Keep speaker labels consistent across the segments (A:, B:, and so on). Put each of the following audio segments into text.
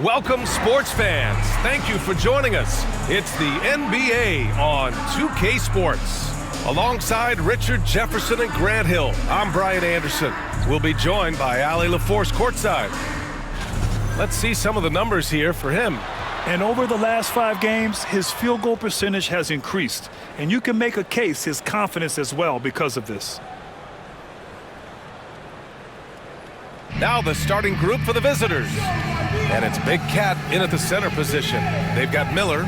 A: Welcome, sports fans. Thank you for joining us. It's the NBA on 2K Sports. Alongside Richard Jefferson and Grant Hill, I'm Brian Anderson. We'll be joined by Allie LaForce courtside. Let's see some of the numbers here for him.
B: And over the last 5 games, his field goal percentage has increased. And you can make a case his confidence as well because of this.
A: Now the starting group for the visitors. And it's Big Cat in at the center position. They've got Miller,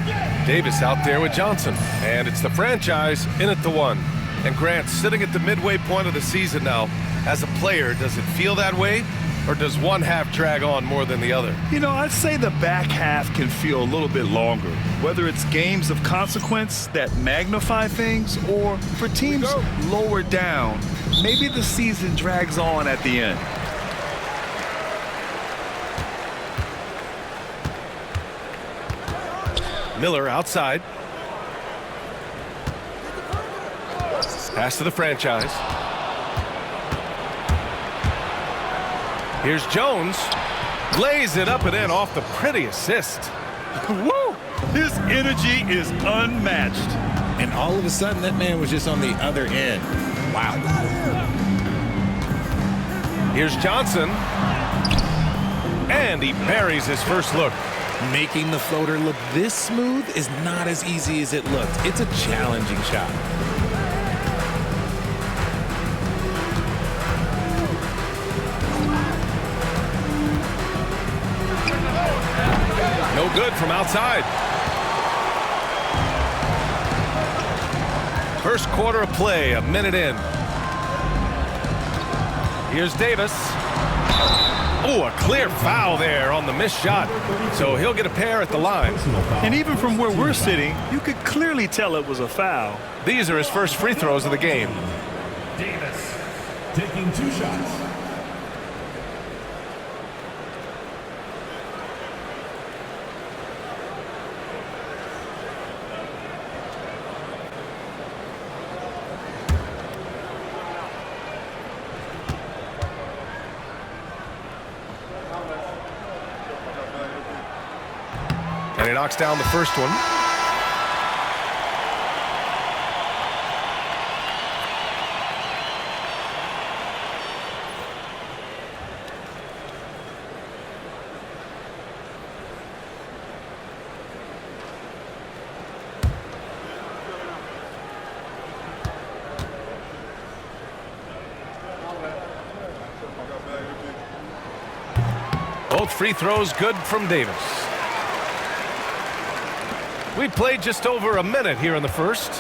A: Davis out there with Johnson. And it's the franchise in at the 1. And Grant sitting at the midway point of the season now. As a player, does it feel that way? Or does one half drag on more than the other?
B: You know, I'd say the back half can feel a little bit longer. Whether it's games of consequence that magnify things or for teams lower down, maybe the season drags on at the end.
A: Miller outside. Pass to the franchise. Here's Jones. Lays it up and in off the pretty assist.
B: Woo! His energy is unmatched.
C: And all of a sudden, that man was just on the other end. Wow.
A: Here's Johnson. And he buries his first look.
C: Making the floater look this smooth is not as easy as it looked. It's a challenging shot.
A: No good from outside. First quarter of play, a minute in. Here's Davis. Oh, a clear foul there on the missed shot. So he'll get a pair at the line.
B: And even from where we're sitting, you could clearly tell it was a foul.
A: These are his first free throws of the game.
D: Davis taking 2 shots.
A: And he knocks down the first one. Both free throws good from Davis. We played just over a minute here in the first.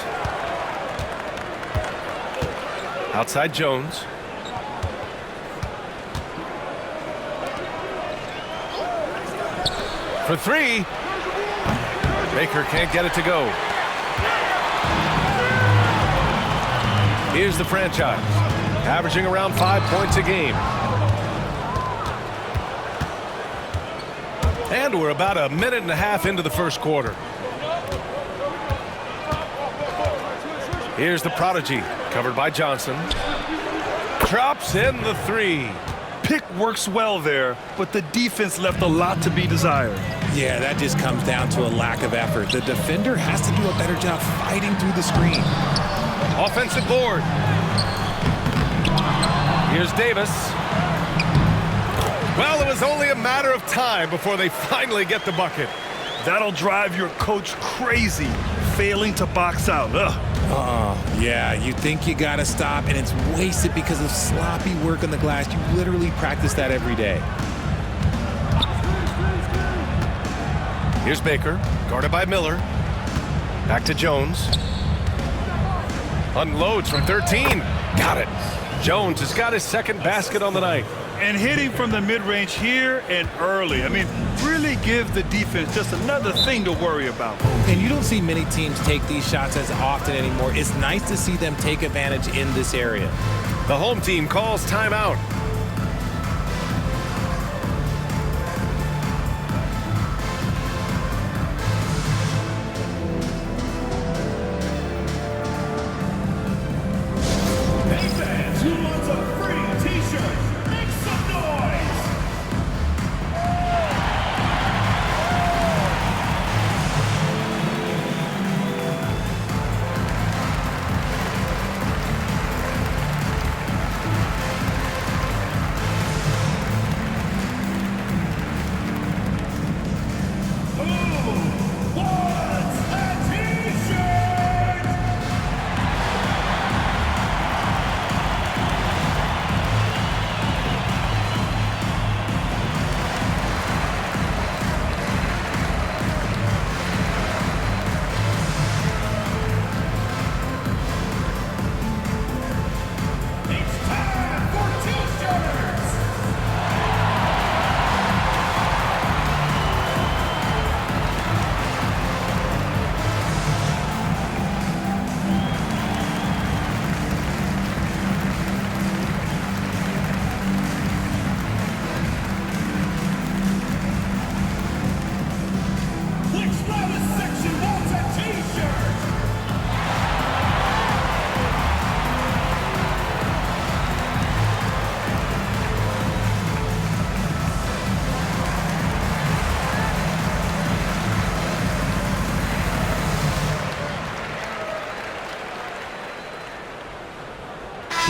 A: Outside Jones. For 3. Baker can't get it to go. Here's the franchise, averaging around 5 points a game. And we're about a minute and a half into the first quarter. Here's the prodigy, covered by Johnson. Drops in the 3.
B: Pick works well there, but the defense left a lot to be desired.
C: Yeah, that just comes down to a lack of effort. The defender has to do a better job fighting through the screen.
A: Offensive board. Here's Davis. Well, it was only a matter of time before they finally get the bucket.
B: That'll drive your coach crazy, failing to box out. Ugh.
C: Yeah, you think you gotta stop, and it's wasted because of sloppy work on the glass. You literally practice that every day.
A: Here's Baker, guarded by Miller. Back to Jones. Unloads from 13. Got it. Jones has got his second basket on the night.
B: And hitting from the mid-range here and early. I mean, really give the defense just another thing to worry about.
C: And you don't see many teams take these shots as often anymore. It's nice to see them take advantage in this area.
A: The home team calls timeout.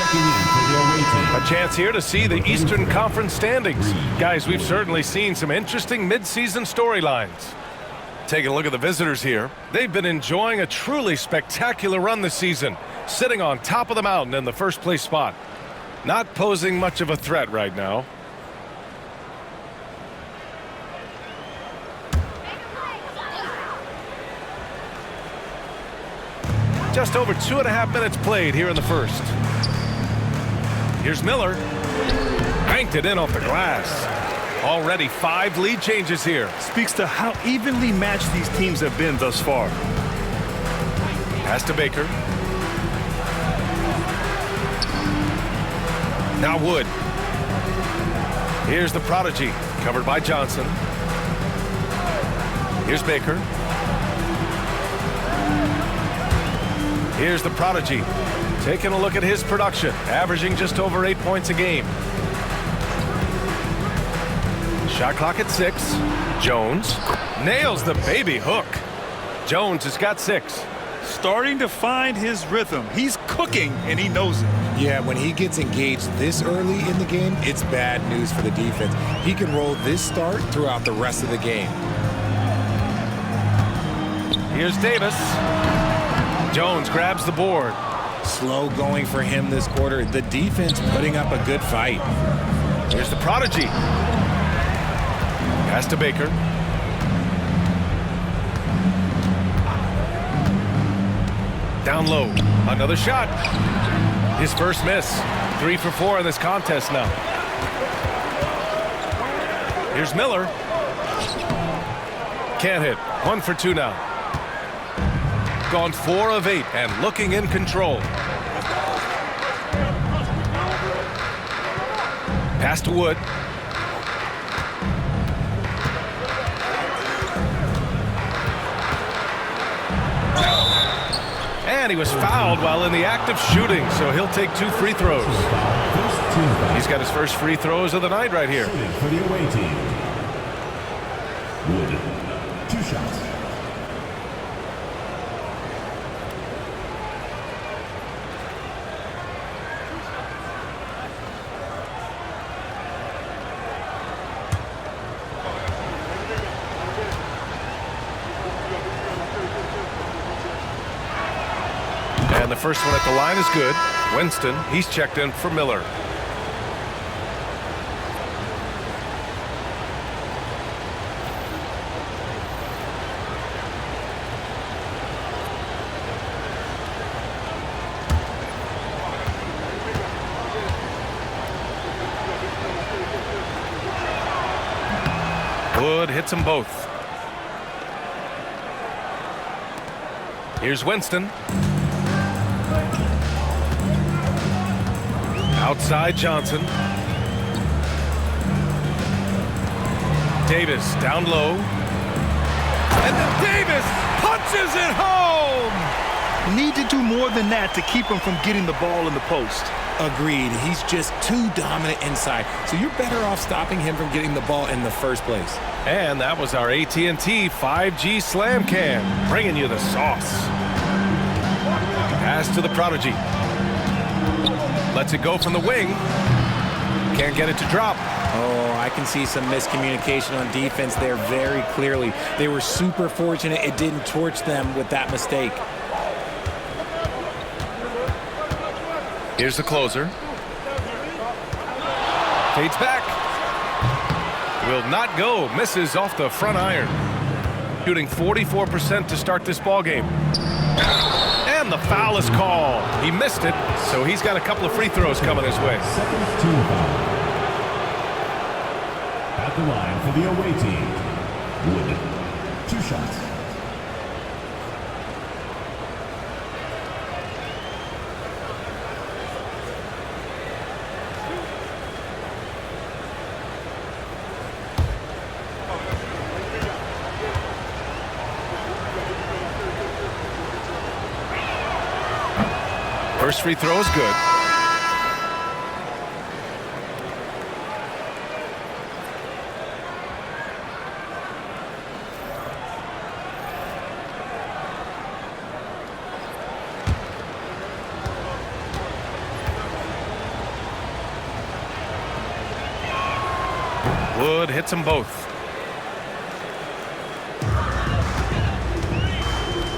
D: Checking in for the away team.
A: A chance here to see the Eastern Conference standings. Guys, we've certainly seen some interesting midseason storylines. Taking a look at the visitors here. They've been enjoying a truly spectacular run this season, sitting on top of the mountain in the first place spot. Not posing much of a threat right now. Just over 2.5 minutes played here in the first. Here's Miller. Banked it in off the glass. Already 5 lead changes here.
B: Speaks to how evenly matched these teams have been thus far.
A: Pass to Baker. Now Wood. Here's the prodigy, covered by Johnson. Here's Baker. Here's the prodigy, taking a look at his production, averaging just over 8 points a game. Shot clock at 6. Jones nails the baby hook. Jones has got 6.
B: Starting to find his rhythm. He's cooking, and he knows it.
C: Yeah, when he gets engaged this early in the game, it's bad news for the defense. He can roll this start throughout the rest of the game.
A: Here's Davis. Jones grabs the board.
C: Slow going for him this quarter. The defense putting up a good fight.
A: Here's the prodigy. Pass to Baker. Down low. Another shot. His first miss. 3 for 4 in this contest now. Here's Miller. Can't hit. 1 for 2 now. Gone 4 of 8 and looking in control. Pass to Wood. And he was fouled while in the act of shooting, so he'll take 2 free throws. He's got his first free throws of the night right here.
D: For the away team. Wood. 2 shots.
A: And the first one at the line is good. Winston, he's checked in for Miller. Wood hits them both. Here's Winston. Outside Johnson. Davis down low. And then Davis punches it home!
B: Need to do more than that to keep him from getting the ball in the post.
C: Agreed. He's just too dominant inside. So you're better off stopping him from getting the ball in the first place.
A: And that was our AT&T 5G Slam Cam, bringing you the sauce. Pass to the prodigy. Lets it go from the wing. Can't get it to drop.
C: Oh, I can see some miscommunication on defense there very clearly. They were super fortunate it didn't torch them with that mistake.
A: Here's the closer. Fades back. Will not go. Misses off the front iron. Shooting 44% to start this ball game. And the foul is called. He missed it, so he's got a couple of free throws coming his way.
D: Second team foul. At the line for the away team. Wood. 2 shots.
A: First free throw is good. Wood hits them both.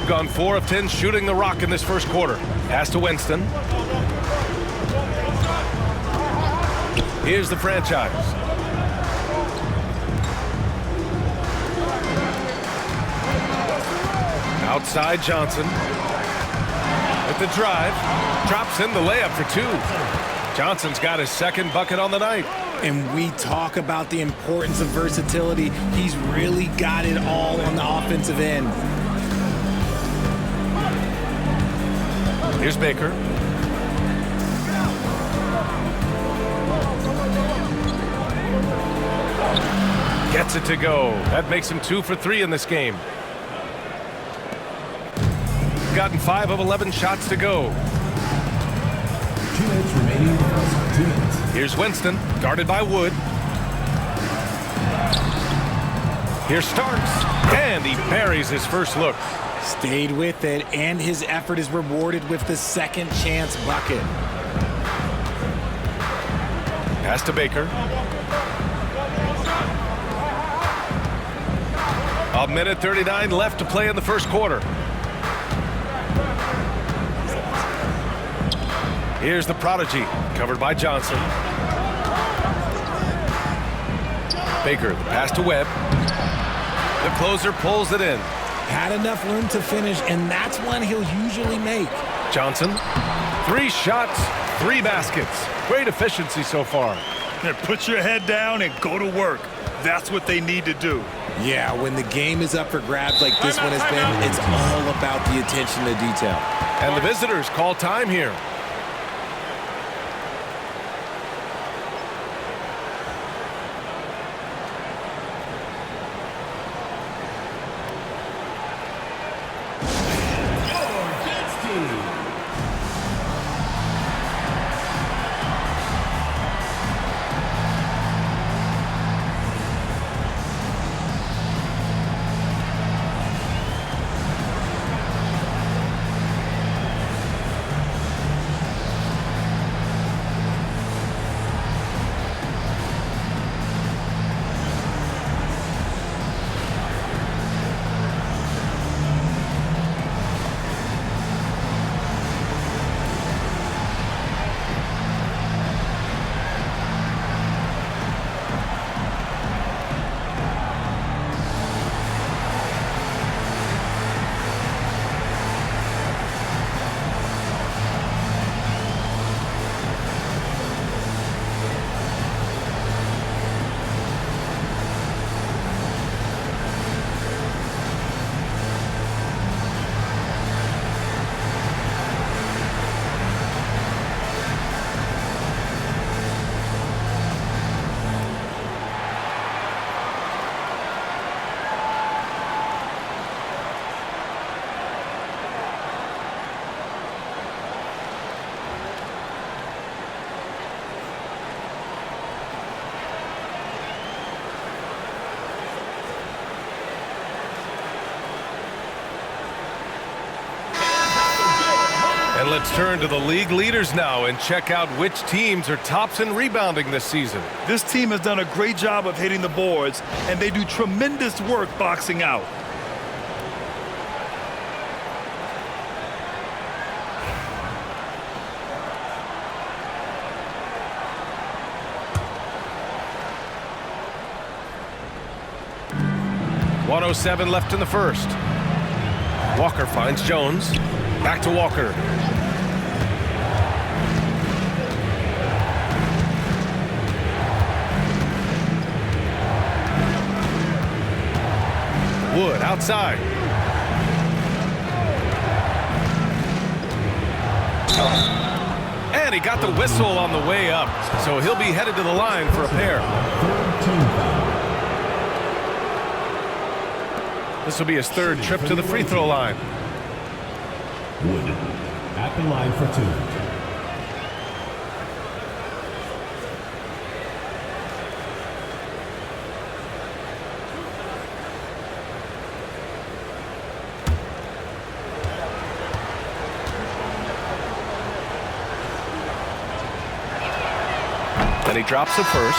A: Gone 4 of 10 shooting the rock in this first quarter. Pass to Winston. Here's the franchise. Outside Johnson. With the drive. Drops in the layup for 2. Johnson's got his second bucket on the night.
C: And we talk about the importance of versatility. He's really got it all on the offensive end.
A: Here's Baker. Gets it to go. That makes him 2 for 3 in this game. Gotten 5 of 11 shots to go.
D: 2 minutes remaining. 2 minutes.
A: Here's Winston, guarded by Wood. Here's Starks, and he buries his first look.
C: Stayed with it, and his effort is rewarded with the second chance bucket.
A: Pass to Baker. A minute 39 left to play in the first quarter. Here's the prodigy, covered by Johnson. Baker, the pass to Webb. The closer pulls it in.
C: Had enough room to finish, and that's one he'll usually make.
A: Johnson, 3 shots, 3 baskets. Great efficiency so far.
B: Now put your head down and go to work. That's what they need to do.
C: Yeah, when the game is up for grabs like this one has been, it's all about the attention to detail.
A: And the visitors call time here. And let's turn to the league leaders now and check out which teams are tops in rebounding this season.
B: This team has done a great job of hitting the boards, and they do tremendous work boxing out.
A: .107 left in the first. Walker finds Jones. Back to Walker. Wood outside. And he got the whistle on the way up, so he'll be headed to the line for a pair. This will be his 3rd trip to the free throw line.
D: Wood at the line for 2.
A: Then he drops the first.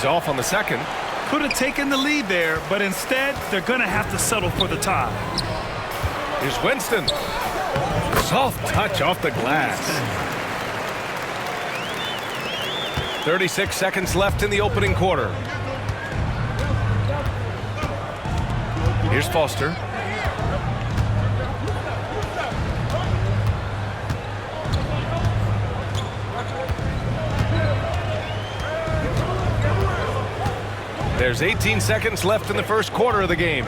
A: He's off on the second.
B: Could have taken the lead there, but instead, they're going to have to settle for the tie.
A: Here's Winston. Soft touch off the glass. 36 seconds left in the opening quarter. Here's Foster. There's 18 seconds left in the first quarter of the game.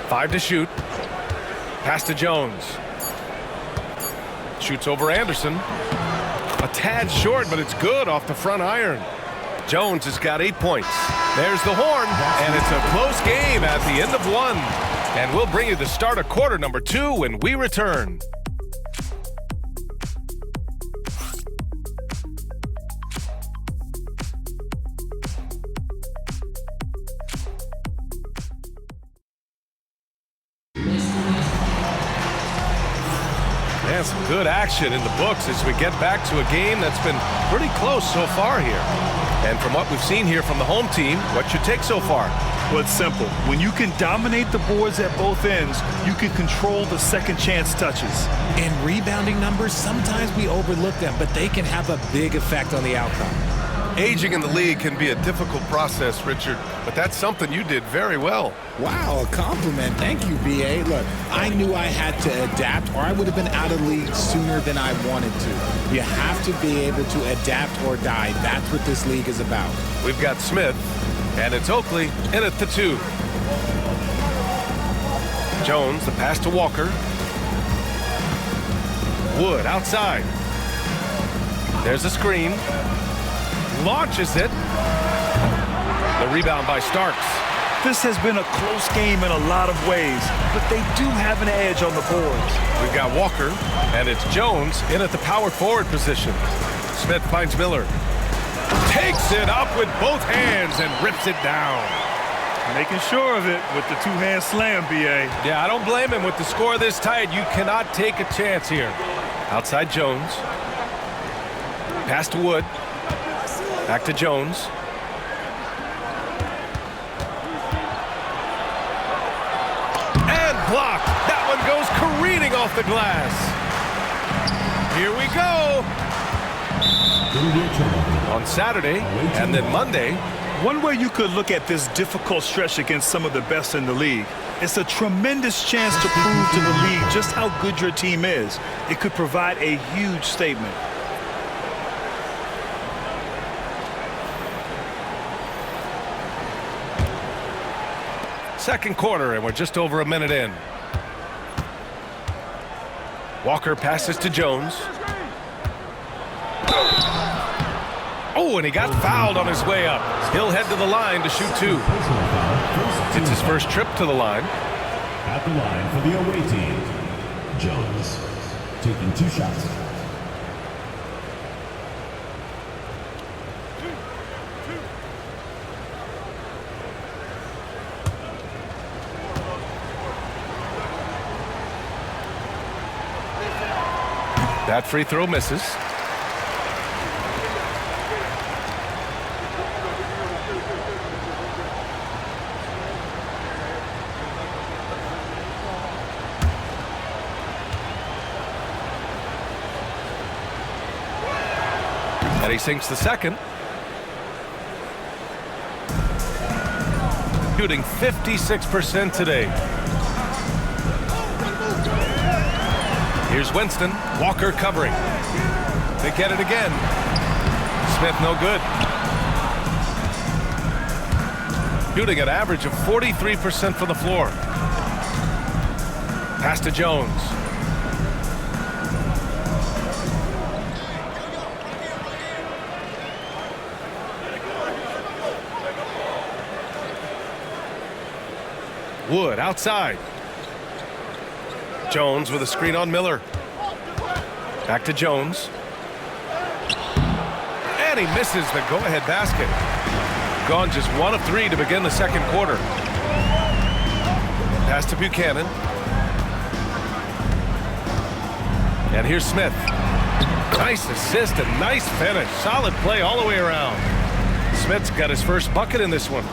A: Five to shoot. Pass to Jones. Shoots over Anderson. A tad short, but it's good off the front iron. Jones has got 8 points. There's the horn, and it's a close game at the end of one. And we'll bring you the start of quarter number 2 when we return. And some good action in the books as we get back to a game that's been pretty close so far here. And from what we've seen here from the home team, what's your take so far?
B: Well, it's simple. When you can dominate the boards at both ends, you can control the second chance touches.
C: In rebounding numbers, sometimes we overlook them, but they can have a big effect on the outcome.
A: Aging in the league can be a difficult process, Richard, but that's something you did very well.
C: Wow, a compliment. Thank you, B.A. Look, I knew I had to adapt or I would have been out of the league sooner than I wanted to. You have to be able to adapt or die. That's what this league is about.
A: We've got Smith, and it's Oakley in at the 2. Jones, the pass to Walker. Wood outside. There's a screen. Launches it. The rebound by Starks.
B: This has been a close game in a lot of ways, but they do have an edge on the boards.
A: We've got Walker, and it's Jones in at the power forward position. Smith finds Miller. Takes it up with both hands and rips it down.
B: Making sure of it with the two-hand slam, B.A.
A: Yeah, I don't blame him. With the score this tight, you cannot take a chance here. Outside Jones. Pass to Wood. Back to Jones. And blocked. That one goes careening off the glass. Here we go. On Saturday and then Monday.
B: One way you could look at this difficult stretch against some of the best in the league, it's a tremendous chance to prove to the league just how good your team is. It could provide a huge statement.
A: Second quarter, and we're just over a minute in. Walker passes to Jones. Oh, and he got fouled on his way up. He'll head to the line to shoot 2. It's his first trip to the line.
D: At the line for the away team, Jones, taking 2 shots.
A: That free throw misses. And he sinks the second. Shooting 56% today. Here's Winston. Walker covering. They get it again. Smith no good. Shooting an average of 43% from the floor. Pass to Jones. Wood outside. Jones with a screen on Miller. Back to Jones. And he misses the go-ahead basket. Gone just 1 of 3 to begin the second quarter. Pass to Buchanan. And here's Smith. Nice assist and nice finish. Solid play all the way around. Smith's got his first bucket in this one.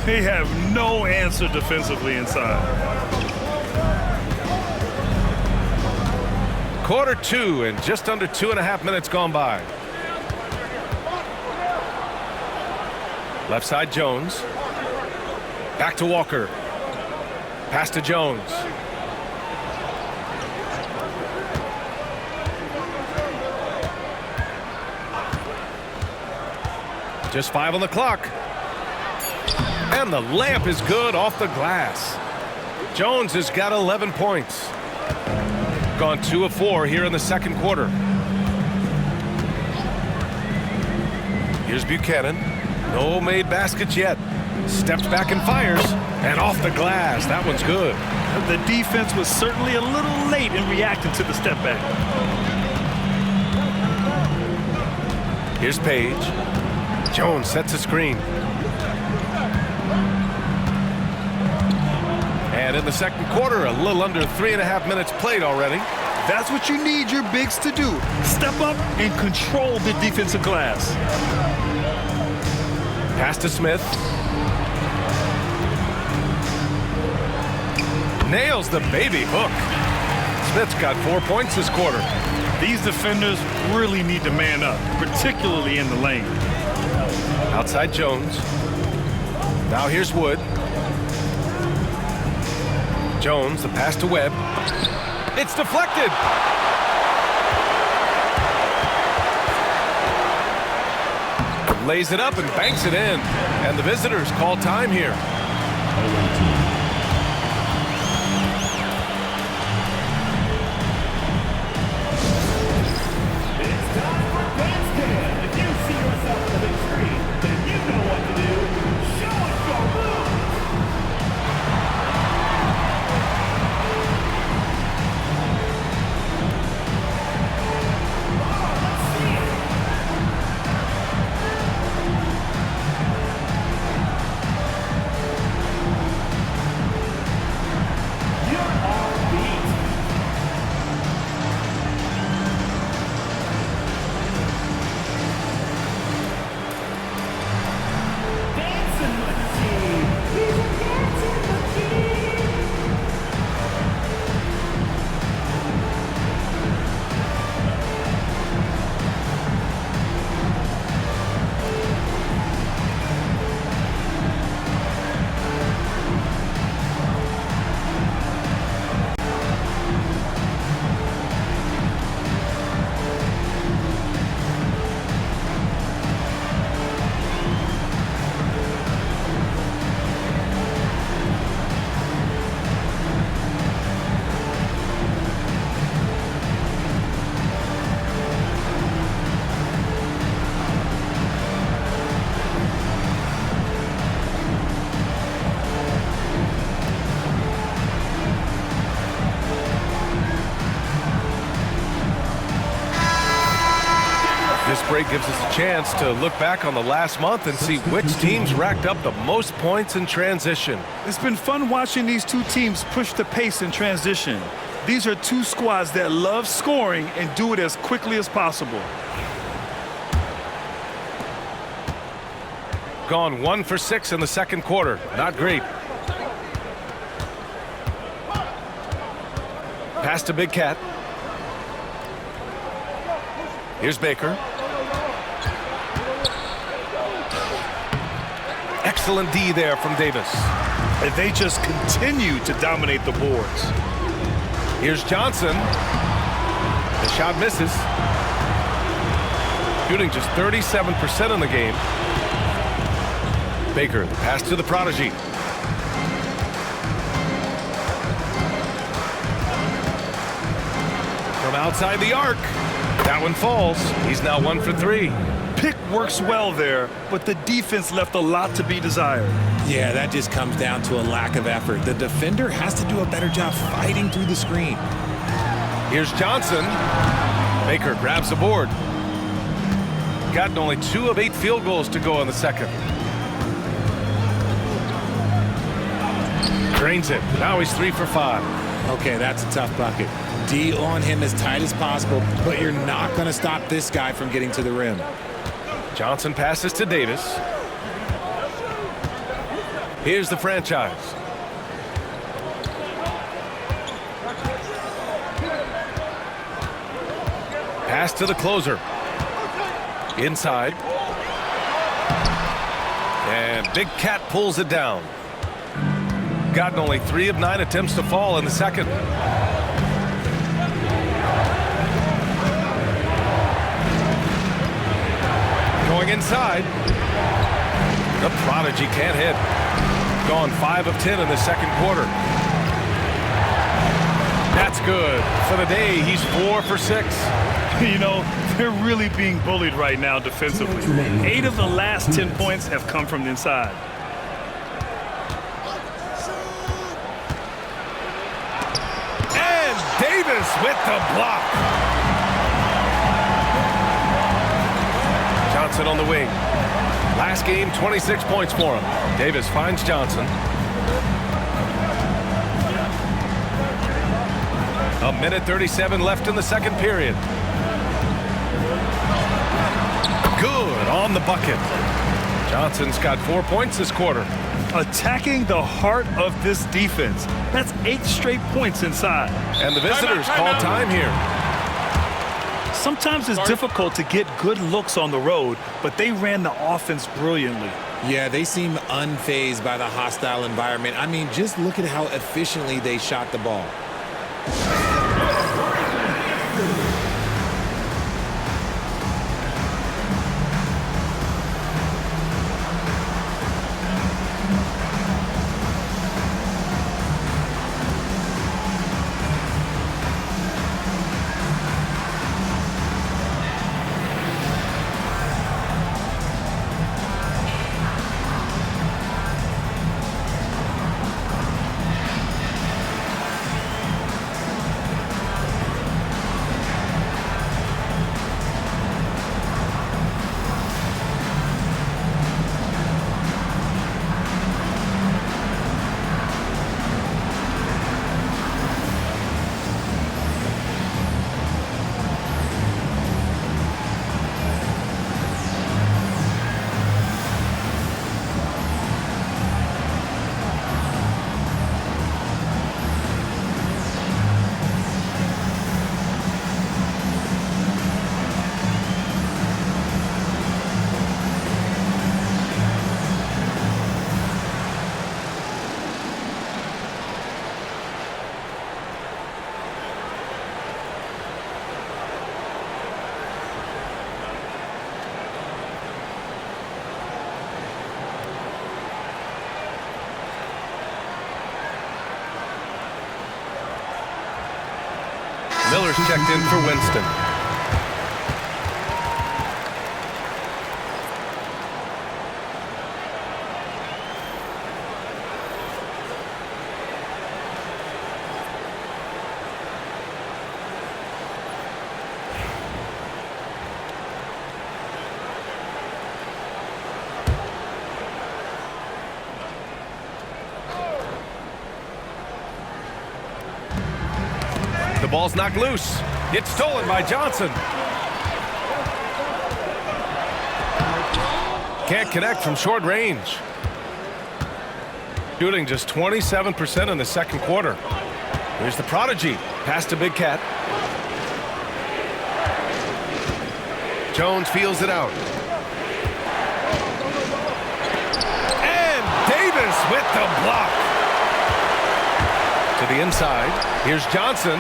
B: They have no answer defensively inside.
A: Quarter 2 and just under 2.5 minutes gone by. Left side Jones. Back to Walker. Pass to Jones. Just 5 on the clock. And the layup is good off the glass. Jones has got 11 points. Gone 2 of 4 here in the second quarter. Here's Buchanan. No made baskets yet. Steps back and fires. And off the glass. That one's good.
B: The defense was certainly a little late in reacting to the step back.
A: Here's Page. Jones sets a screen. And in the second quarter, a little under 3.5 minutes played already.
B: That's what you need your bigs to do. Step up and control the defensive glass.
A: Pass to Smith. Nails the baby hook. Smith's got 4 points this quarter.
B: These defenders really need to man up, particularly in the lane.
A: Outside Jones. Now here's Wood. Jones, the pass to Webb. It's deflected. Lays it up and banks it in. And the visitors call time here. This break gives us a chance to look back on the last month and see which teams racked up the most points in transition.
B: It's been fun watching these two teams push the pace in transition. These are two squads that love scoring and do it as quickly as possible.
A: Gone 1 for 6 in the second quarter. Not great. Pass to Big Cat. Here's Baker. Excellent D there from Davis.
B: And they just continue to dominate the boards.
A: Here's Johnson. The shot misses. Shooting just 37% in the game. Baker, the pass to the prodigy. From outside the arc. That one falls. He's now 1 for 3.
B: Pick works well there, but the defense left a lot to be desired.
C: Yeah, that just comes down to a lack of effort. The defender has to do a better job fighting through the screen.
A: Here's Johnson. Baker grabs the board. Gotten only 2 of 8 field goals to go in the second. Drains it. Now he's 3 for 5.
C: Okay, that's a tough bucket. D on him as tight as possible, but you're not going to stop this guy from getting to the rim.
A: Johnson passes to Davis. Here's the franchise. Pass to the closer. Inside. And Big Cat pulls it down. Gotten only 3 of 9 attempts to fall in the second. Going inside. The prodigy can't hit. Gone 5 of 10 in the second quarter. That's good. For the day, he's 4 for 6.
B: You know, they're really being bullied right now defensively. 8 of the last 10 points have come from the inside.
A: And Davis with the block. Johnson on the wing. Last game, 26 points for him. Davis finds Johnson. A minute 37 left in the second period. Good on the bucket. Johnson's got 4 points this quarter.
B: Attacking the heart of this defense. That's 8 straight points inside.
A: And the visitors call time here.
B: Sometimes it's difficult to get good looks on the road, but they ran the offense brilliantly.
C: Yeah, they seem unfazed by the hostile environment. I mean, just look at how efficiently they shot the ball.
A: Miller's checked in for Winston. The ball's knocked loose. It's stolen by Johnson. Can't connect from short range. Shooting just 27% in the second quarter. Here's the prodigy. Pass to Big Cat. Jones feels it out. And Davis with the block. To the inside. Here's Johnson.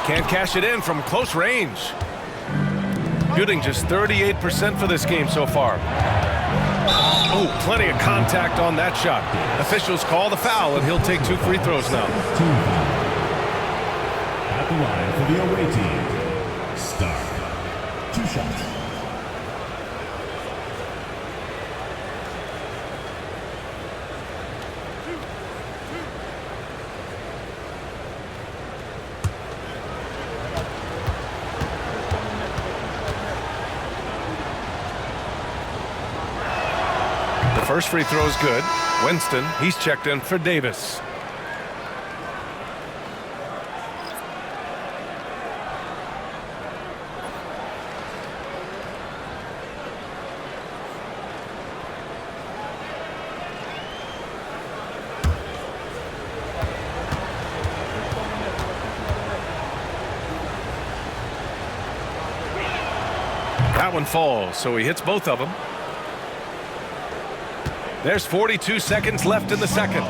A: Can't cash it in from close range. Shooting just 38% for this game so far. Oh, plenty of contact on that shot. Officials call the foul, and he'll take 2 free throws now.
D: At the line for the away team, Stark. 2 shots.
A: First free throw is good. Winston, he's checked in for Davis. that one falls, so he hits both of them. There's 42 seconds left in the second.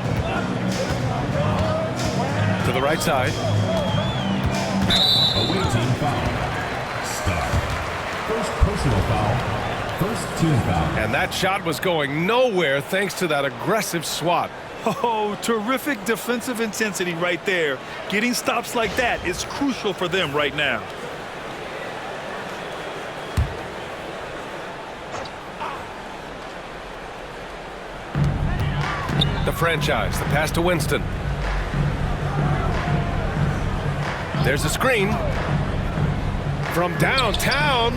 A: To the right side.
D: Away team foul. Start. First personal foul. First team foul.
A: And that shot was going nowhere thanks to that aggressive swat.
B: Oh, terrific defensive intensity right there. Getting stops like that is crucial for them right now.
A: The franchise, the pass to Winston. There's a screen. From downtown.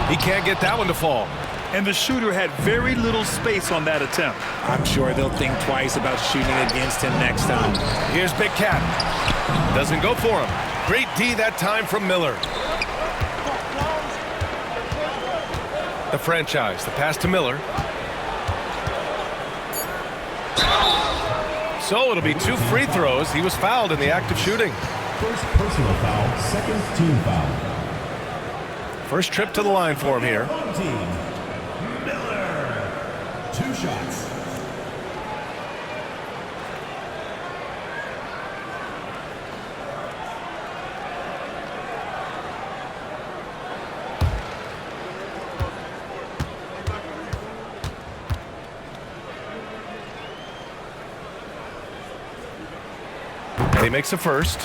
A: He can't get that one to fall.
B: And the shooter had very little space on that attempt.
C: I'm sure they'll think twice about shooting against him next time.
A: Here's Big Cat. Doesn't go for him. Great D that time from Miller. The franchise, the pass to Miller. So it'll be 2 free throws. He was fouled in the act of shooting.
D: First personal foul. Second team foul.
A: First trip to the line for him here.
D: Home team. Miller. 2 shots.
A: And he makes a first.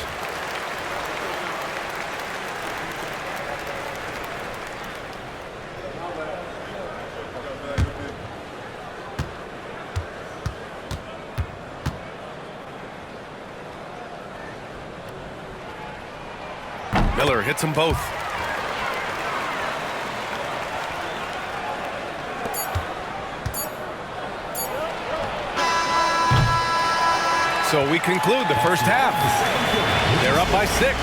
A: Miller hits them both. So we conclude the first half. They're up by 6.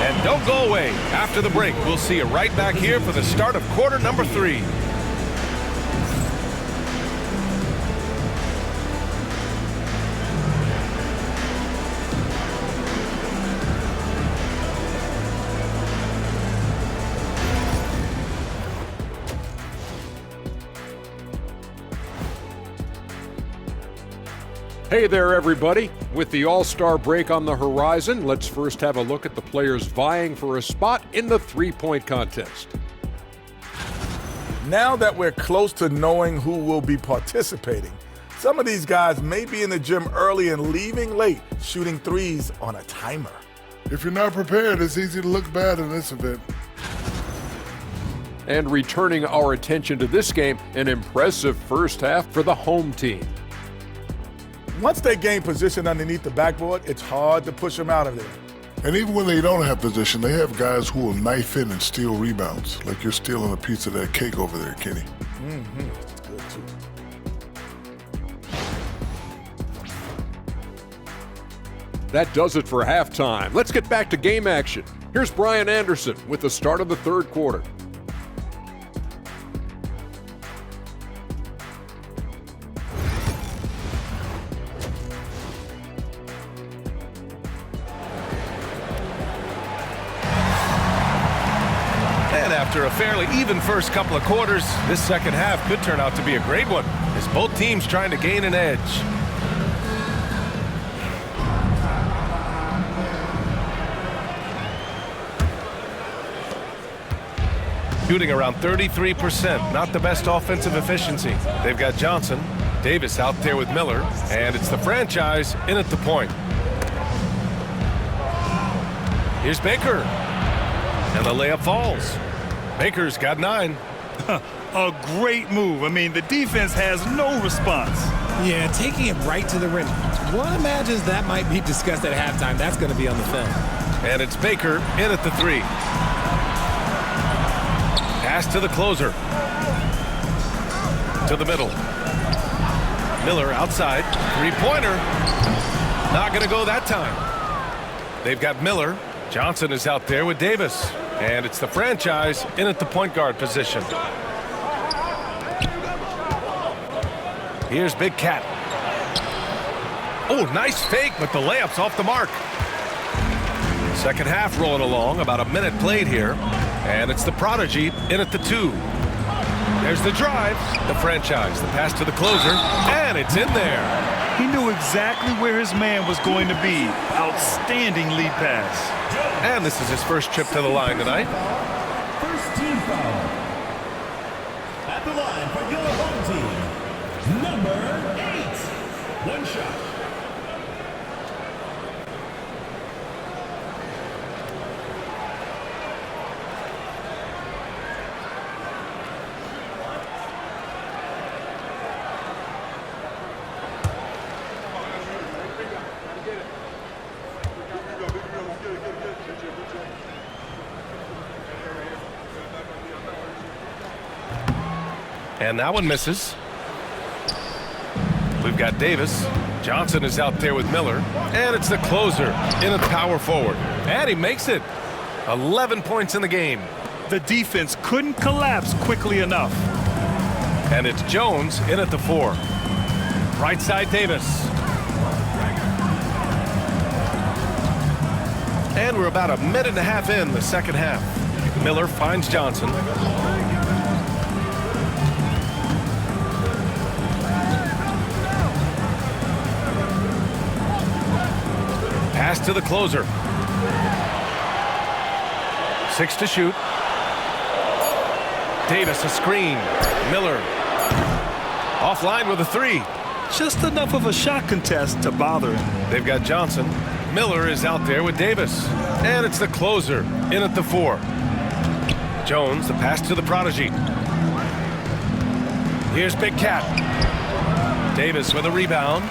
A: And don't go away. After the break, we'll see you right back here for the start of quarter number 3.
E: Hey there, everybody. With the All-Star break on the horizon, let's first have a look at the players vying for a spot in the three-point contest.
F: Now that we're close to knowing who will be participating, some of these guys may be in the gym early and leaving late, shooting threes on a timer.
G: If you're not prepared, it's easy to look bad in this event.
E: And returning our attention to this game, an impressive first half for the home team.
F: Once they gain position underneath the backboard, it's hard to push them out of there.
G: And even when they don't have position, they have guys who will knife in and steal rebounds, like you're stealing a piece of that cake over there, Kenny.
F: That's good, too.
E: That does it for halftime. Let's get back to game action. Here's Brian Anderson with the start of the third quarter.
A: And after a fairly even first couple of quarters, this second half could turn out to be a great one, as both teams trying to gain an edge. Shooting around 33%, not the best offensive efficiency. They've got Johnson, Davis out there with Miller, and it's the franchise in at the point. Here's Baker, and the layup falls. Baker's got 9.
B: A great move. I mean, the defense has no response.
C: Yeah, taking it right to the rim. One imagines that might be discussed at halftime. That's going to be on the film.
A: And it's Baker in at the 3. Pass to the closer. To the middle. Miller outside. Three-pointer. Not going to go that time. They've got Miller. Johnson is out there with Davis. And it's the franchise in at the point guard position. Here's Big Cat. Oh, nice fake, but the layup's off the mark. Second half rolling along, about a minute played here. And it's the prodigy in at the 2. There's the drive, the franchise, the pass to the closer, and it's in there.
B: He knew exactly where his man was going to be. Outstanding lead pass.
A: And this is his first trip to the line tonight.
D: First team foul. At the line for your home team, number 8. One shot.
A: And that one misses. We've got Davis. Johnson is out there with Miller. And it's the closer in at power forward. And he makes it. 11 points in the game.
B: The defense couldn't collapse quickly enough.
A: And it's Jones in at the 4. Right side Davis. And we're about a minute and a half in the second half. Miller finds Johnson. Pass to the closer. 6 to shoot. Davis a screen. Miller offline with a 3.
B: Just enough of a shot contest to bother him.
A: They've got Johnson. Miller is out there with Davis. And it's the closer in at the 4. Jones, the pass to the prodigy. Here's Big Cat. Davis with a rebound.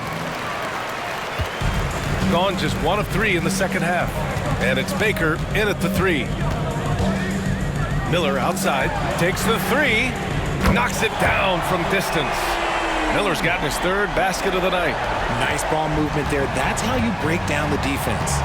A: Gone just 1 of 3 in the second half. And it's Baker in at the 3. Miller outside, takes the 3, knocks it down from distance. Miller's gotten his 3rd basket of the night.
C: Nice ball movement there. That's how you break down the defense.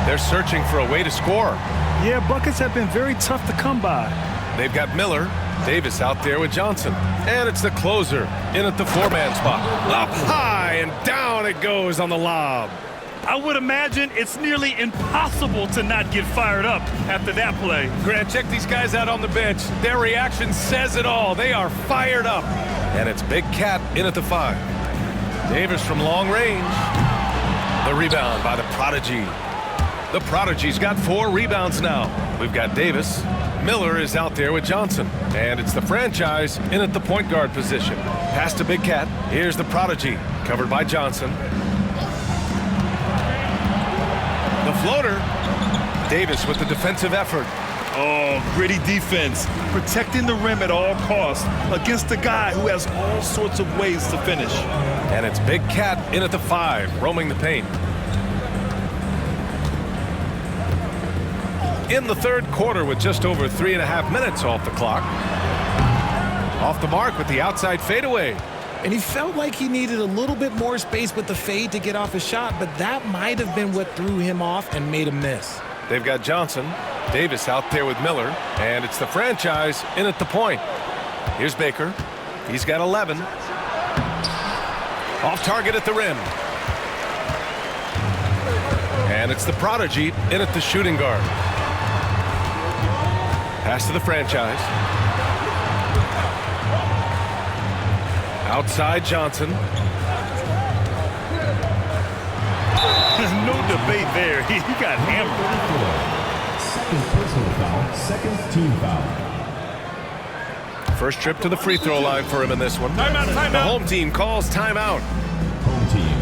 A: They're searching for a way to score.
B: Yeah, buckets have been very tough to come by.
A: They've got Miller, Davis out there with Johnson. And it's the closer in at the 4-man spot. Up high and down it goes on the lob.
B: I would imagine it's nearly impossible to not get fired up after that play.
A: Grant, check these guys out on the bench. Their reaction says it all. They are fired up. And it's Big Cat in at the 5. Davis from long range. The rebound by the prodigy. The prodigy's got 4 rebounds now. We've got Davis. Miller is out there with Johnson. And it's the franchise in at the point guard position. Pass to Big Cat. Here's the prodigy, covered by Johnson. The floater. Davis with the defensive effort.
B: Oh, gritty defense. Protecting the rim at all costs against a guy who has all sorts of ways to finish.
A: And it's Big Cat in at the 5, roaming the paint. In the 3rd quarter with just over 3.5 minutes off the clock. Off the mark with the outside fadeaway.
C: And he felt like he needed a little bit more space with the fade to get off his shot, but that might have been what threw him off and made him miss.
A: They've got Johnson, Davis out there with Miller, and it's the franchise in at the point. Here's Baker. He's got 11. Off target at the rim. And it's the prodigy in at the shooting guard. Pass to the franchise. Outside Johnson.
B: No debate there. He got hammered.
D: Second personal foul, second team foul.
A: First trip to the free throw line for him in this one.
B: Timeout.
A: The home team calls timeout.
D: Home team.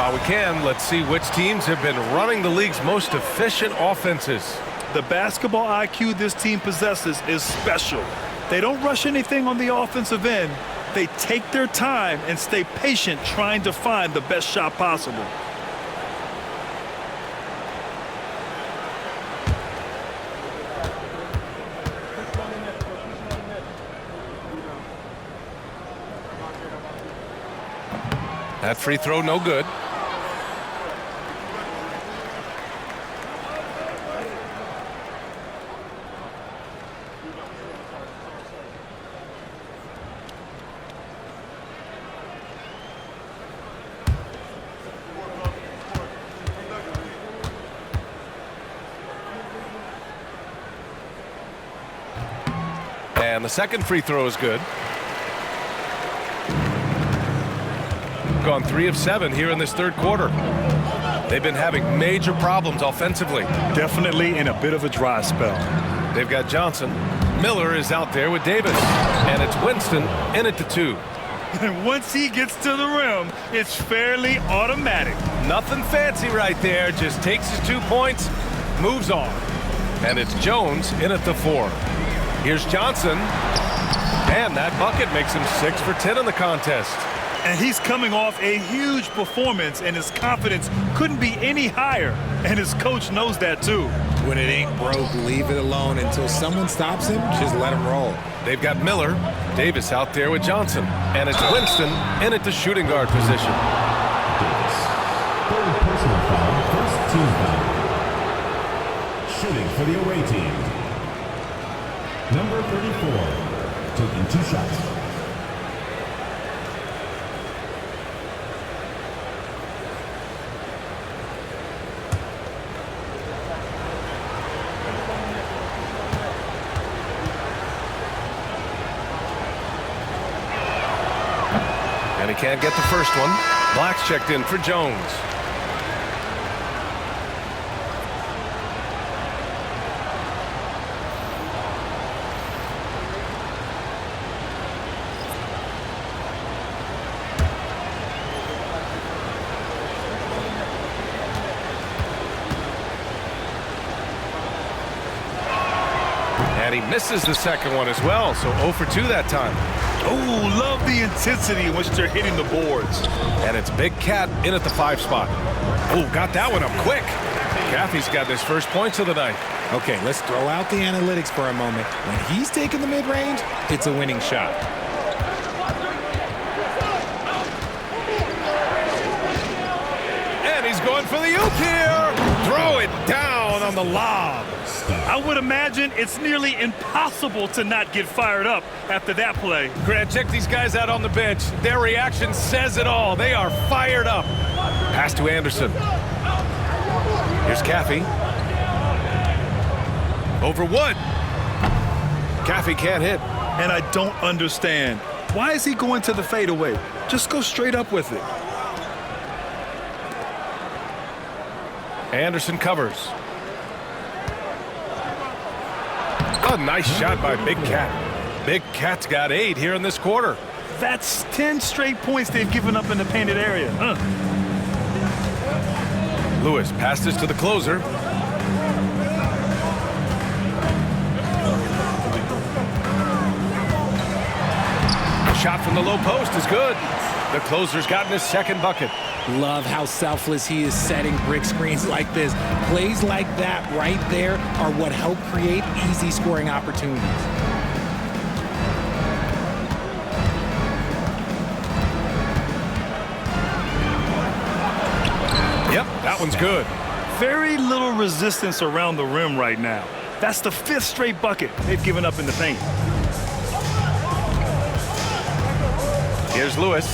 A: while we can, let's see which teams have been running the league's most efficient offenses.
B: The basketball IQ this team possesses is special. They don't rush anything on the offensive end. They take their time and stay patient trying to find the best shot possible.
A: That free throw no good. And the second free throw is good. Gone 3 of 7 here in this third quarter. They've been having major problems offensively.
B: Definitely in a bit of a dry spell.
A: They've got Johnson. Miller is out there with Davis. And it's Winston in it to 2.
B: And once he gets to the rim, it's fairly automatic.
A: Nothing fancy right there. Just takes his 2 points, moves on. And it's Jones in at the 4. Here's Johnson. And that bucket makes him 6 for 10 in the contest.
B: And he's coming off a huge performance, and his confidence couldn't be any higher. And his coach knows that, too.
C: When it ain't broke, leave it alone until someone stops him. Just let him roll.
A: They've got Miller, Davis out there with Johnson. And it's Winston in at the shooting guard position.
D: Davis. Third personal foul, first team foul. Shooting for the away team. Number 34, taking 2 shots.
A: And he can't get the first one. Black's checked in for Jones. And he misses the second one as well, so 0 for 2 that time.
B: Oh, love the intensity in which they're hitting the boards.
A: And it's Big Cat in at the 5 spot. Oh, got that one up quick. Caffey's got his first points of the night.
C: Okay, let's throw out the analytics for a moment. When he's taking the mid-range, it's a winning shot.
A: And he's going for the oop here. Throw it down on the lob.
B: I would imagine it's nearly impossible to not get fired up after that play.
A: Grant, check these guys out on the bench. Their reaction says it all. They are fired up. Pass to Anderson. Here's Caffey. Over Wood. Caffey can't hit.
B: And I don't understand. Why is he going to the fadeaway? Just go straight up with it.
A: Anderson covers. A nice shot by Big Cat. Big Cat's got 8 here in this quarter.
B: That's 10 straight points they've given up in the painted area.
A: Lewis passes to the closer. A shot from the low post is good. The closer's gotten his second bucket.
C: Love how selfless he is setting brick screens like this. Plays like that right there are what help create easy scoring opportunities.
A: Yep, that one's good.
B: Very little resistance around the rim right now. That's the 5th straight bucket they've given up in the paint.
A: Here's Lewis.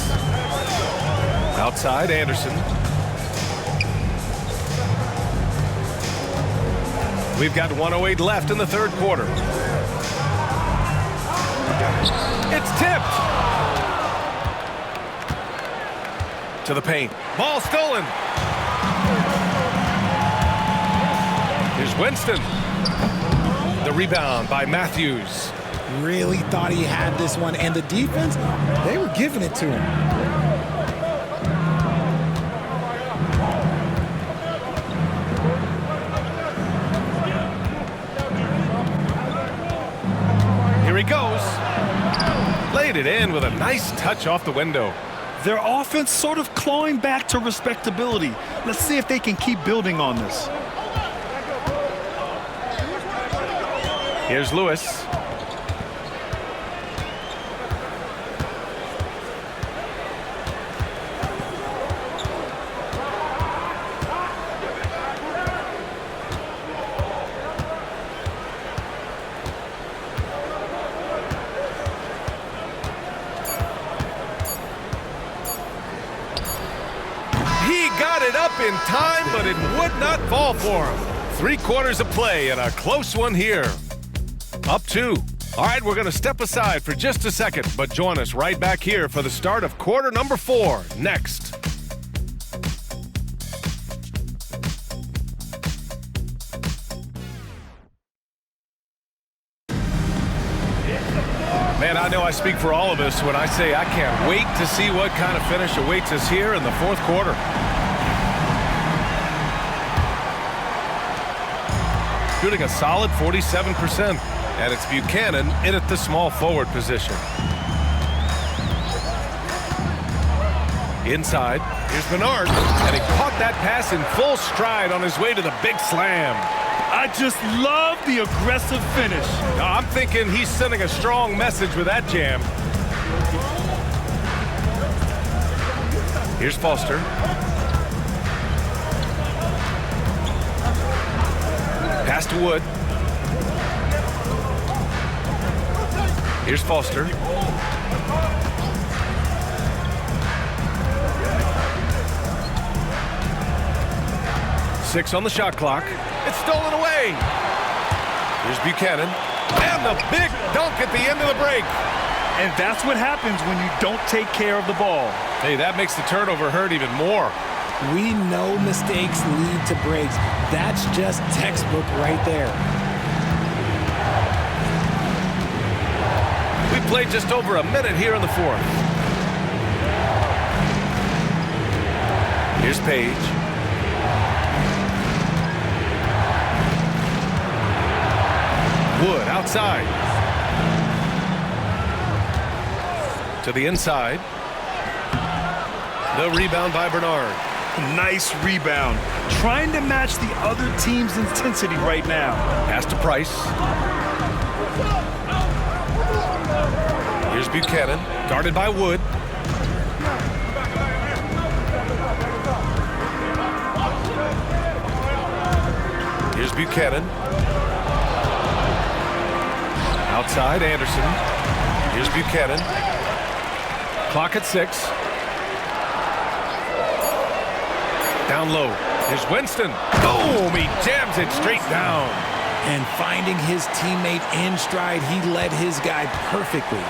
A: Outside, Anderson. We've got 1:08 left in the third quarter. It's tipped. To the paint. Ball stolen. Here's Winston. The rebound by Matthews.
C: Really thought he had this one, and the defense, they were giving it to him.
A: in with a nice touch off the window.
B: Their offense sort of clawing back to respectability. Let's see if they can keep building on this.
A: Here's Lewis. He got it up in time, but it would not fall for him. 3/4 of play and a close one here. Up 2. All right, we're going to step aside for just a second, but join us right back here for the start of quarter number 4 next. Man, I know I speak for all of us when I say I can't wait to see what kind of finish awaits us here in the 4th quarter. Shooting a solid 47%, and it's Buchanan in at the small forward position. Inside, here's Bernard, and he caught that pass in full stride on his way to the big slam.
B: I just love the aggressive finish.
A: Now, I'm thinking he's sending a strong message with that jam. Here's Foster. Pass to Wood. Here's Foster. Six on the shot clock. It's stolen away. Here's Buchanan. And the big dunk at the end of the break.
B: And that's what happens when you don't take care of the ball.
A: Hey, that makes the turnover hurt even more.
C: We know mistakes lead to breaks. That's just textbook right there.
A: We played just over a minute here in the 4th. Here's Page. Wood outside. To the inside. The rebound by Bernard.
B: Nice rebound. Trying to match the other team's intensity right now.
A: Pass to Price. Here's Buchanan. Guarded by Wood. Here's Buchanan. Outside, Anderson. Here's Buchanan. Clock at 6. Down low. Here's Winston. Boom! He jams it straight down.
C: And finding his teammate in stride, he led his guy perfectly.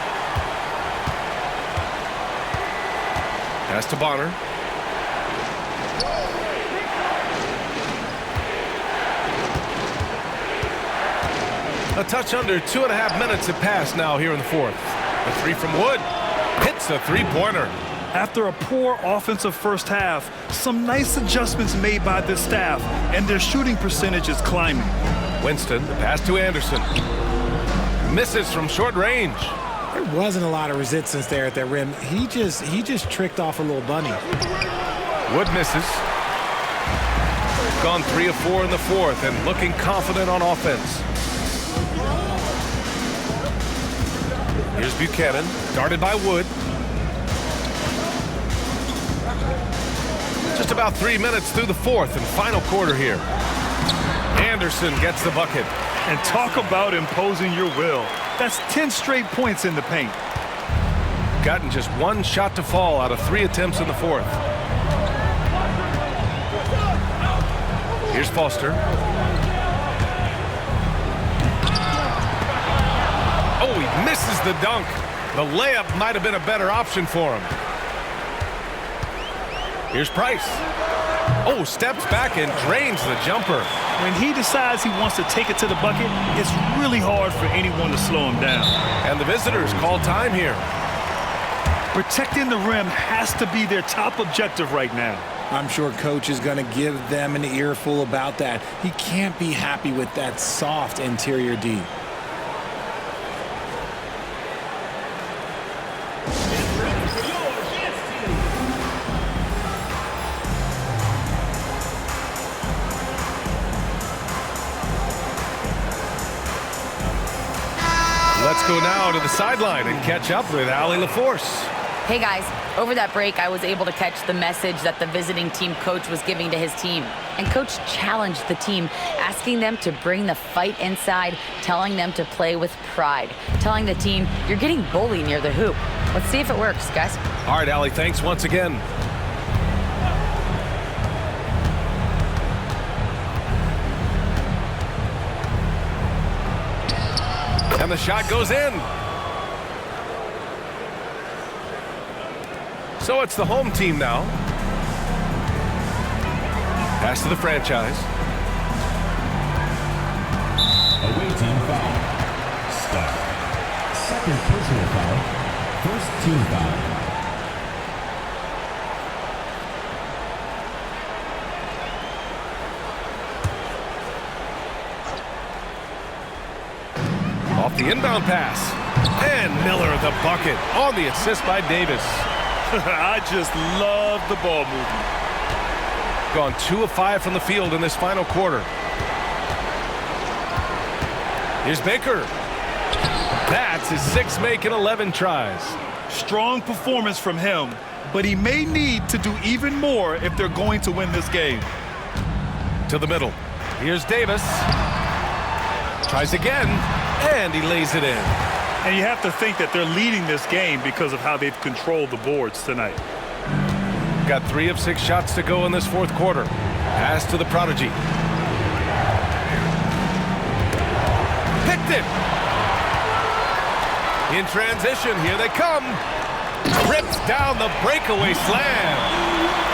A: Pass to Bonner. A touch under 2.5 minutes have passed now here in the 4th. A 3 from Wood. Hits a 3-pointer.
B: After a poor offensive first half, some nice adjustments made by this staff, and their shooting percentage is climbing.
A: Winston, the pass to Anderson. Misses from short range.
C: There wasn't a lot of resistance there at that rim. He just tricked off a little bunny.
A: Wood misses. Gone 3 of 4 in the 4th and looking confident on offense. Here's Buchanan, guarded by Wood. Just about 3 minutes through the 4th and final quarter here. Anderson gets the bucket.
B: And talk about imposing your will. That's 10 straight points in the paint.
A: Gotten just 1 shot to fall out of 3 attempts in the 4th. Here's Foster. Oh, he misses the dunk. The layup might have been a better option for him. Here's Price. Oh, steps back and drains the jumper.
B: When he decides he wants to take it to the bucket, it's really hard for anyone to slow him down.
A: And the visitors call time here.
B: Protecting the rim has to be their top objective right now.
C: I'm sure coach is going to give them an earful about that. He can't be happy with that soft interior D.
A: Let's go now to the sideline and catch up with Allie LaForce.
H: Hey guys, over that break, I was able to catch the message that the visiting team coach was giving to his team. And coach challenged the team, asking them to bring the fight inside, telling them to play with pride, telling the team, you're getting bullied near the hoop. Let's see if it works, guys.
A: All right, Allie, thanks once again. And the shot goes in. So it's the home team now. Pass to the franchise.
D: Away team foul. Start. Second personal foul. First team foul.
A: Off the inbound pass. And Miller the bucket on the assist by Davis.
B: I just love the ball movement.
A: Gone 2 of 5 from the field in this final quarter. Here's Baker. That's his 6th make in 11 tries.
B: Strong performance from him, but he may need to do even more if they're going to win this game.
A: To the middle. Here's Davis. Tries again, and he lays it in.
B: And you have to think that they're leading this game because of how they've controlled the boards tonight.
A: Got 3 of 6 shots to go in this 4th quarter. Pass to the prodigy. Picked it. In transition, here they come. Rips down the breakaway slam.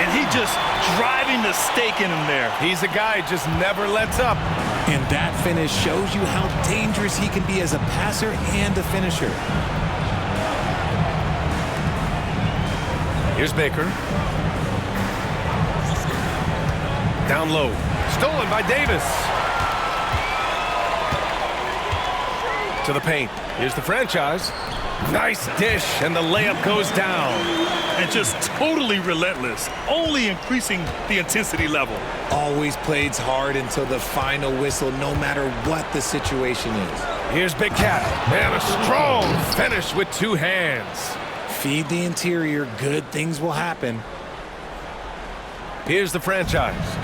B: And he just driving the stake in him there.
A: He's a guy who just never lets up.
C: And that finish shows you how dangerous he can be as a passer and a finisher.
A: Here's Baker. Down low. Stolen by Davis. To the paint. Here's the franchise. Nice dish, and the layup goes down.
B: And just totally relentless, only increasing the intensity level.
C: Always plays hard until the final whistle, no matter what the situation is.
A: Here's Big Cat, and a strong finish with 2 hands.
C: Feed the interior, good things will happen.
A: Here's the franchise.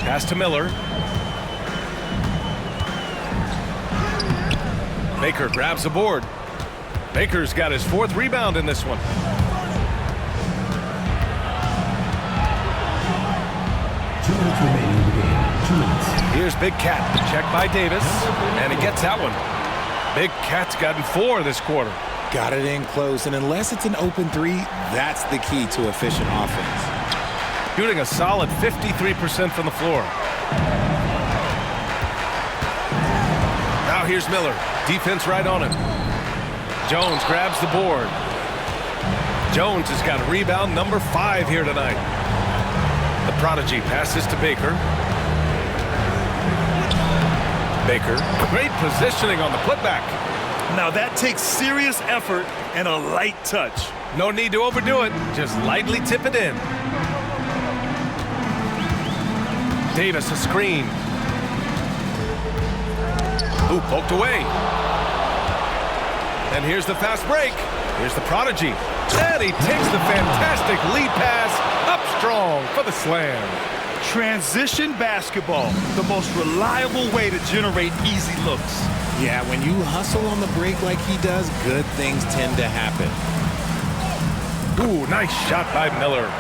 A: Pass to Miller. Baker grabs the board. Baker's got his 4th rebound in this one.
D: 2 minutes remaining in the game. 2 minutes.
A: Here's Big Cat, checked by Davis, and he gets that one. Big Cat's gotten 4 this quarter.
C: Got it in close, and unless it's an open 3, that's the key to efficient offense.
A: Shooting a solid 53% from the floor. Now here's Miller. Defense right on him. Jones grabs the board. Jones has got rebound number 5 here tonight. The prodigy passes to Baker. Baker, great positioning on the putback.
B: Now that takes serious effort and a light touch.
A: No need to overdo it. Just lightly tip it in. Davis a screen. Ooh, poked away. And here's the fast break. Here's the prodigy. And he takes the fantastic lead pass up strong for the slam.
B: Transition basketball, the most reliable way to generate easy looks.
C: Yeah, when you hustle on the break like he does, good things tend to happen.
A: Ooh, nice shot by Miller.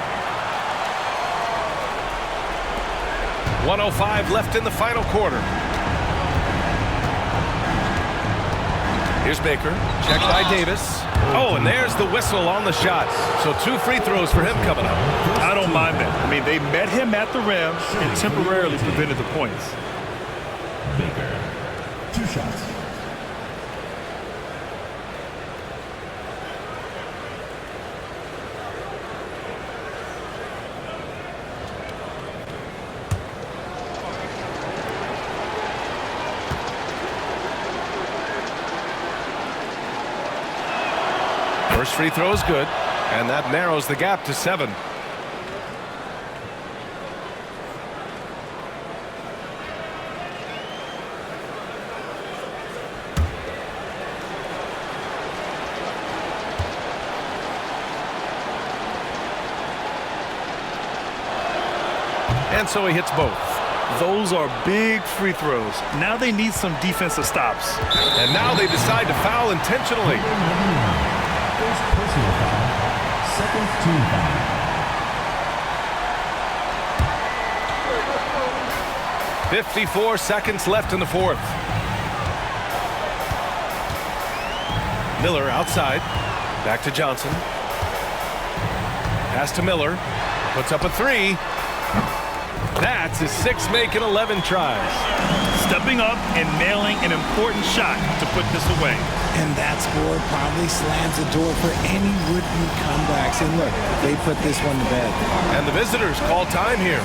A: 1:05 left in the final quarter. Here's Baker, checked by Davis. Oh, and there's the whistle on the shot. So 2 free throws for him coming up.
B: I don't mind that. I mean, they met him at the rim and temporarily prevented the points.
D: Baker. 2 shots.
A: First free throw is good, and that narrows the gap to 7. and so he hits both.
B: Those are big free throws. Now they need some defensive stops.
A: And now they decide to foul intentionally.
D: First personal foul, second team foul.
A: 54 seconds left in the fourth. Miller outside. Back to Johnson. Pass to Miller. Puts up a three. That's his sixth make in 11 tries.
B: Stepping up and nailing an important shot to put this away.
C: And that score probably slams the door for any would-be comebacks. And look, they put this one to bed.
A: And the visitors call time here.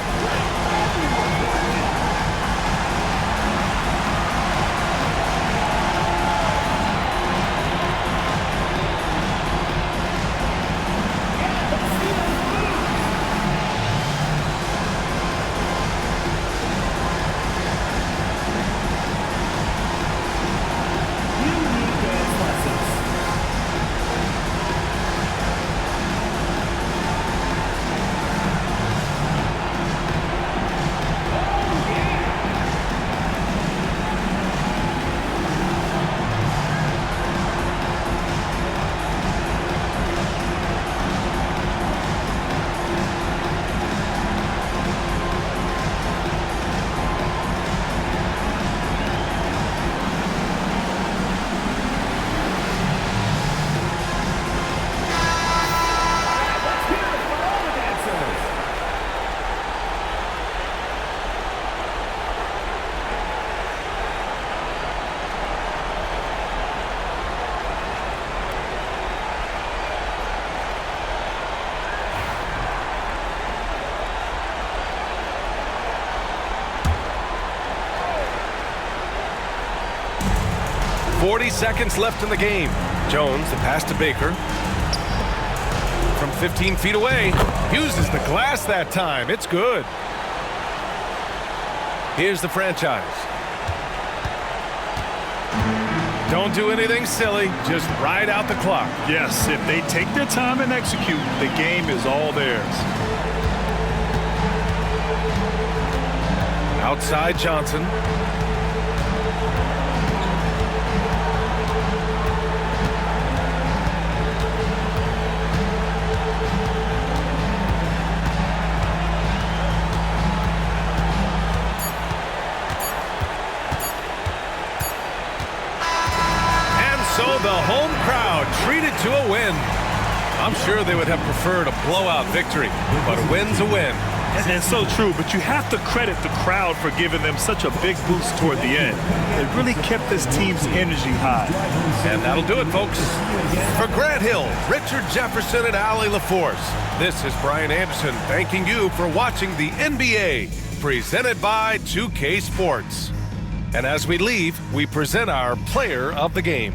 A: .40 seconds left in the game. Jones, the pass to Baker. From 15 feet away. Uses the glass that time. It's good. Here's the franchise. Don't do anything silly. Just ride out the clock.
B: Yes, if they take their time and execute, the game is all theirs.
A: Outside Johnson. So the home crowd treated to a win. I'm sure they would have preferred a blowout victory, but a win's a win.
B: And so true, but you have to credit the crowd for giving them such a big boost toward the end. It really kept this team's energy high.
A: And that'll do it, folks. For Grant Hill, Richard Jefferson, and Allie LaForce, this is Brian Anderson thanking you for watching the NBA, presented by 2K Sports. And as we leave, we present our player of the game.